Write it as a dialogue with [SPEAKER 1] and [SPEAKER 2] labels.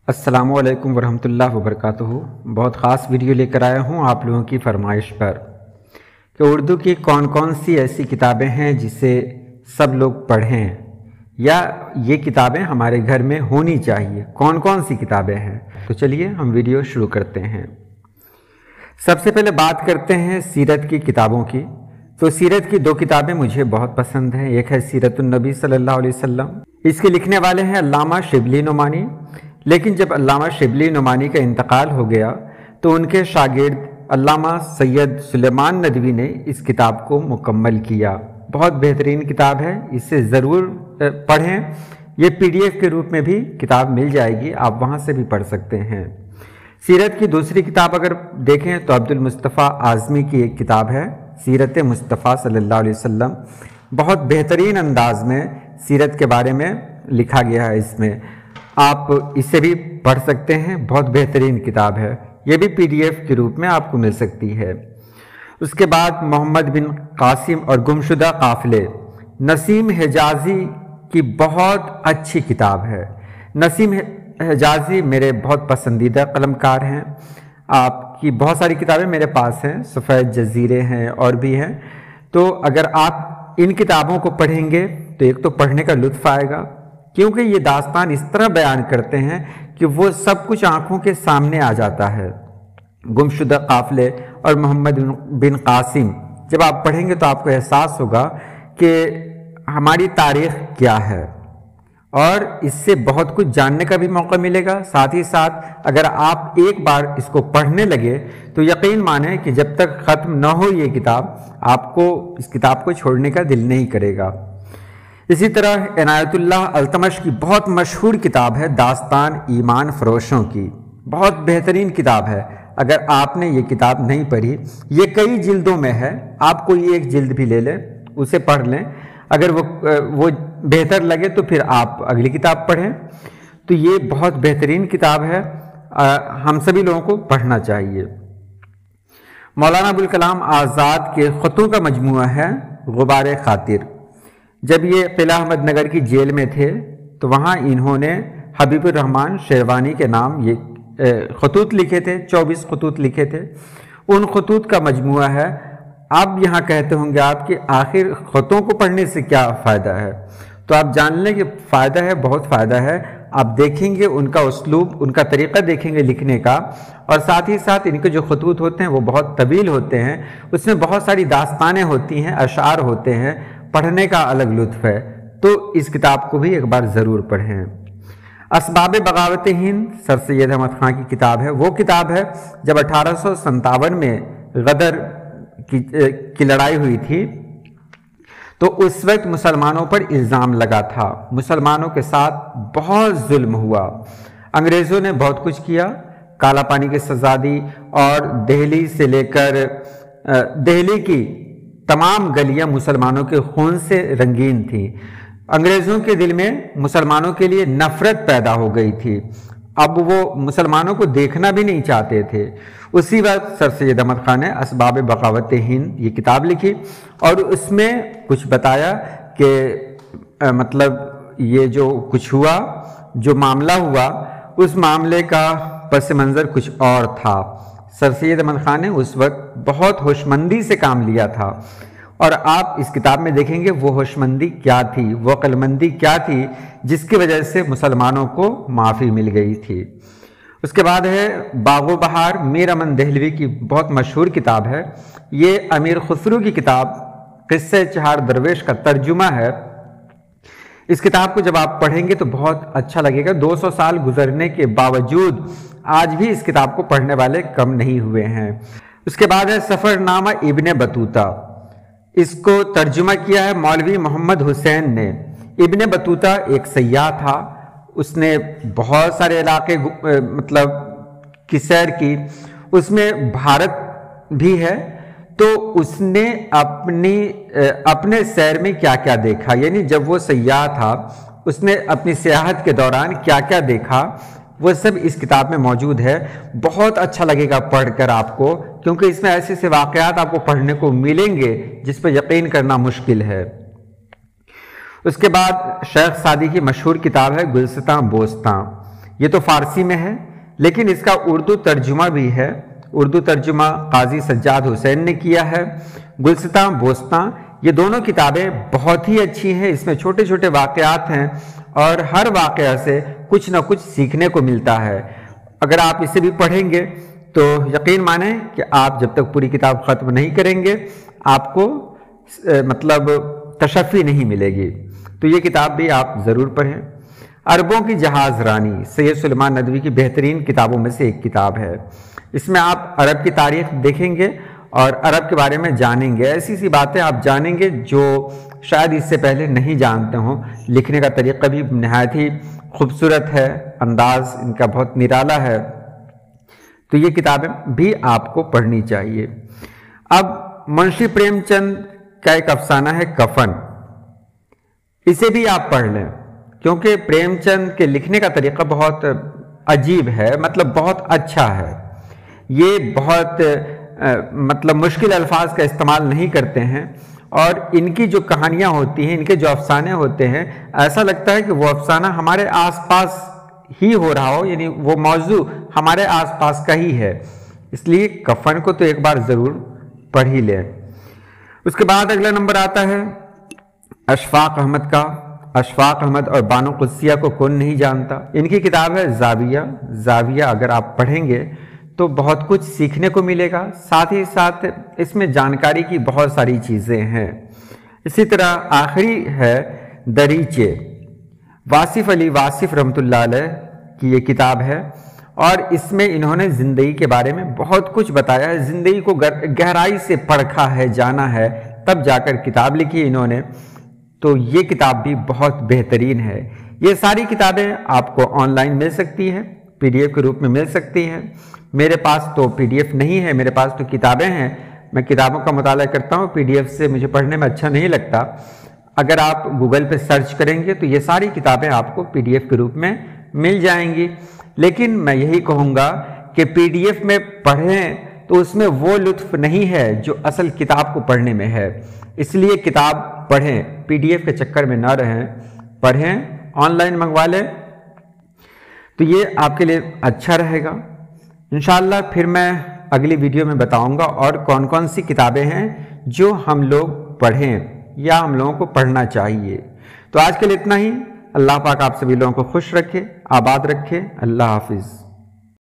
[SPEAKER 1] अस्सलामुअलैकुम वरहमतुल्लाहि वबरकातुहू। बहुत ख़ास वीडियो लेकर आया हूँ आप लोगों की फरमाइश पर कि उर्दू की कौन कौन सी ऐसी किताबें हैं जिसे सब लोग पढ़ें या ये किताबें हमारे घर में होनी चाहिए। कौन कौन सी किताबें हैं, तो चलिए हम वीडियो शुरू करते हैं। सबसे पहले बात करते हैं सीरत की किताबों की। तो सीरत की दो किताबें मुझे बहुत पसंद हैं। एक है सीरतुन नबी सल्लल्लाहु अलैहि वसल्लम, इसके लिखने वाले हैं अल्लामा शिबली नुमानी। लेकिन जब अल्लामा शिबली नुमानी का इंतकाल हो गया तो उनके शागिर्द अल्लामा सैयद सुलेमान नदवी ने इस किताब को मुकम्मल किया। बहुत बेहतरीन किताब है, इसे ज़रूर पढ़ें। ये PDF के रूप में भी किताब मिल जाएगी, आप वहाँ से भी पढ़ सकते हैं। सीरत की दूसरी किताब अगर देखें तो अब्दुल मुस्तफ़ा आज़मी की एक किताब है, सीरत मुस्तफ़ा सल्लल्लाहु अलैहि वसल्लम। बहुत बेहतरीन अंदाज में सीरत के बारे में लिखा गया है इसमें, आप इसे भी पढ़ सकते हैं। बहुत बेहतरीन किताब है, ये भी PDF के रूप में आपको मिल सकती है। उसके बाद मोहम्मद बिन कासिम और गुमशुदा काफ़िले, नसीम हिजाज़ी की बहुत अच्छी किताब है। नसीम हिजाज़ी मेरे बहुत पसंदीदा कलमकार हैं। आपकी बहुत सारी किताबें मेरे पास हैं, सफ़ेद जज़ीरे हैं और भी हैं। तो अगर आप इन किताबों को पढ़ेंगे तो एक तो पढ़ने का लुत्फ़ आएगा, क्योंकि ये दास्तान इस तरह बयान करते हैं कि वो सब कुछ आंखों के सामने आ जाता है। गुमशुदा काफ़िले और मोहम्मद बिन कासिम जब आप पढ़ेंगे तो आपको एहसास होगा कि हमारी तारीख़ क्या है, और इससे बहुत कुछ जानने का भी मौका मिलेगा। साथ ही साथ अगर आप एक बार इसको पढ़ने लगे तो यकीन माने कि जब तक ख़त्म न हो ये किताब, आपको इस किताब को छोड़ने का दिल नहीं करेगा। इसी तरह इनायतुल्लाह अल्तमश की बहुत मशहूर किताब है दास्तान ईमान फरोशों की, बहुत बेहतरीन किताब है। अगर आपने ये किताब नहीं पढ़ी, ये कई जिल्दों में है, आप कोई एक जिल्द भी ले लें, उसे पढ़ लें। अगर वो बेहतर लगे तो फिर आप अगली किताब पढ़ें। तो ये बहुत बेहतरीन किताब है, हम सभी लोगों को पढ़ना चाहिए। मौलाना अबुल कलाम आज़ाद के ख़तों का मजमूआ है गुबार खातिर। जब ये किला अहमद नगर की जेल में थे तो वहाँ इन्होंने हबीबुर रहमान शेरवानी के नाम ये खतूत लिखे थे, 24 खतूत लिखे थे। उन खतूत का मजमूआ है। अब यहाँ कहते होंगे आप कि आखिर खतों को पढ़ने से क्या फ़ायदा है, तो आप जान लें कि फ़ायदा है, बहुत फ़ायदा है। आप देखेंगे उनका उसलूब, उनका तरीक़ा देखेंगे लिखने का, और साथ ही साथ इनके जो खतूत होते हैं वो बहुत तवील होते हैं, उसमें बहुत सारी दास्तानें होती हैं, अशार होते हैं, पढ़ने का अलग लुत्फ़ है। तो इस किताब को भी एक बार ज़रूर पढ़ें। असबाब बगावत हिंद सर सैयद अहमद ख़ान की किताब है। वो किताब है जब 1857 में गदर की लड़ाई हुई थी तो उस वक्त मुसलमानों पर इल्ज़ाम लगा था, मुसलमानों के साथ बहुत जुल्म हुआ। अंग्रेज़ों ने बहुत कुछ किया, काला पानी की सज़ा दी, और दिल्ली से लेकर दिल्ली की तमाम गलियां मुसलमानों के खून से रंगीन थी। अंग्रेज़ों के दिल में मुसलमानों के लिए नफ़रत पैदा हो गई थी। अब वो मुसलमानों को देखना भी नहीं चाहते थे। उसी वक्त सर सैयद अहमद ख़ान ने असबाब बगावत हिंद ये किताब लिखी, और उसमें कुछ बताया कि मतलब ये जो कुछ हुआ, जो मामला हुआ, उस मामले का पस मंज़र कुछ और था। सर सैयद अहमद ख़ान ने उस वक्त बहुत होशमंदी से काम लिया था, और आप इस किताब में देखेंगे वो होशमंदी क्या थी, वो अक्लमंदी क्या थी, जिसकी वजह से मुसलमानों को माफ़ी मिल गई थी। उसके बाद है बागो बहार, मीर अमन दहलवी की बहुत मशहूर किताब है। ये अमीर खुसरो की किताब क़िस्से चहार दरवेश का तर्जुमा है। इस किताब को जब आप पढ़ेंगे तो बहुत अच्छा लगेगा। 200 साल गुजरने के बावजूद आज भी इस किताब को पढ़ने वाले कम नहीं हुए हैं। उसके बाद है सफ़रनामा इब्ने बतूता। इसको तर्जुमा किया है मौलवी मोहम्मद हुसैन ने। इब्ने बतूता एक सयाह था, उसने बहुत सारे इलाके मतलब की सैर की, उसमें भारत भी है। तो उसने अपने सैर में क्या क्या देखा, यानी जब वो सयाह था उसने अपनी सियाहत के दौरान क्या क्या देखा, वो सब इस किताब में मौजूद है। बहुत अच्छा लगेगा पढ़कर आपको, क्योंकि इसमें ऐसे ऐसे वाक़यात आपको पढ़ने को मिलेंगे जिस पर यकीन करना मुश्किल है। उसके बाद शेख सादी की मशहूर किताब है गुलसितां बोस्तां। یہ تو فارسی میں ہے، لیکن اس کا اردو ترجمہ بھی ہے۔ اردو ترجمہ قاضی سجاد حسین نے کیا ہے۔ گلستاں بوستاں، یہ دونوں کتابیں بہت ہی اچھی ہیں۔ اس میں چھوٹے چھوٹے واقعات ہیں اور ہر واقعہ سے کچھ نہ کچھ سیکھنے کو ملتا ہے۔ اگر آپ اسے بھی پڑھیں گے تو یقین مانیں کہ آپ جب تک پوری کتاب ختم نہیں کریں گے آپ کو مطلب تشفی نہیں ملے گی۔ تو یہ کتاب بھی آپ ضرور پڑھیں۔ عربوں کی جہاز رانی سید سلیمان ندوی کی بہترین کتابوں میں سے ایک کتاب ہے۔ اس میں آپ عرب کی تاریخ دیکھیں گے اور عرب کے بارے میں جانیں گے، ایسی سی باتیں آپ جانیں گے جو شاید اس سے پہلے نہیں جانتے ہوں۔ لکھنے کا طریقہ بھی نہایت ہی خوبصورت ہے، انداز ان کا بہت نرالا ہے۔ تو یہ کتابیں بھی آپ کو پڑھنی چاہیے۔ اب منشی پریم چند کا ایک افسانہ ہے کفن، اسے بھی آپ پڑھ لیں، کیونکہ پریم چند کے لکھنے کا طریقہ بہت عجیب ہے، مطلب بہت اچھا ہے۔ یہ بہت مطلب مشکل الفاظ کا استعمال نہیں کرتے ہیں، اور ان کی جو کہانیاں ہوتی ہیں، ان کے جو افسانے ہوتے ہیں، ایسا لگتا ہے کہ وہ افسانہ ہمارے آس پاس ہی ہو رہا ہو، یعنی وہ موضوع ہمارے آس پاس کا ہی ہے۔ اس لیے کفن کو تو ایک بار ضرور پڑھ ہی لیں۔ اس کے بعد اگلا نمبر آتا ہے اشفاق احمد کا۔ اشفاق احمد اور بانو قدسیہ کو کون نہیں جانتا؟ ان کی کتاب ہے زاویہ۔ زاویہ اگر آپ پڑھیں گے تو بہت کچھ سیکھنے کو ملے گا، ساتھ ہی ساتھ اس میں جانکاری کی بہت ساری چیزیں ہیں۔ اسی طرح آخری ہے دریچے، واصف علی واصف رحمۃ اللہ علیہ کی یہ کتاب ہے، اور اس میں انہوں نے زندگی کے بارے میں بہت کچھ بتایا ہے، زندگی کو گہرائی سے پرکھا ہے، جانا ہے، تب جا کر کتاب لکھی ہے انہوں نے۔ تو یہ کتاب بھی بہت بہترین ہے۔ یہ ساری کتابیں آپ کو آن لائن مل سکتی ہیں، پی ڈی ایف کے روپ میں مل سکتی ہیں۔ میرے پاس تو پی ڈی ایف نہیں ہے، میرے پاس تو کتابیں ہیں۔ میں کتابوں کا مطالعہ کرتا ہوں، پی ڈی ایف سے مجھے پڑھنے میں اچھا نہیں لگتا۔ اگر آپ گوگل پہ سرچ کریں گے تو یہ ساری کتابیں آپ کو پی ڈی ایف کے روپ میں مل جائیں گی، لیکن میں یہی کہوں گا کہ پی ڈی ایف میں پڑھیں تو اس میں وہ لطف نہیں ہے جو اصل کتاب کو پڑھنے میں ہے۔ اس لیے کتاب پڑھیں، پی ڈی ایف کے چکر میں نہ رہیں، پڑھیں، آن لائن منگوا لیں، تو یہ آپ کے لیے اچھا رہے گا۔ انشاءاللہ پھر میں اگلی ویڈیو میں بتاؤں گا اور کون کون سی کتابیں ہیں جو ہم لوگ پڑھیں یا ہم لوگوں کو پڑھنا چاہیے۔ تو آج کے لیے اتنا ہی۔ اللہ پاک آپ سبھی لوگوں کو خوش رکھے، آباد رکھے۔ اللہ حافظ۔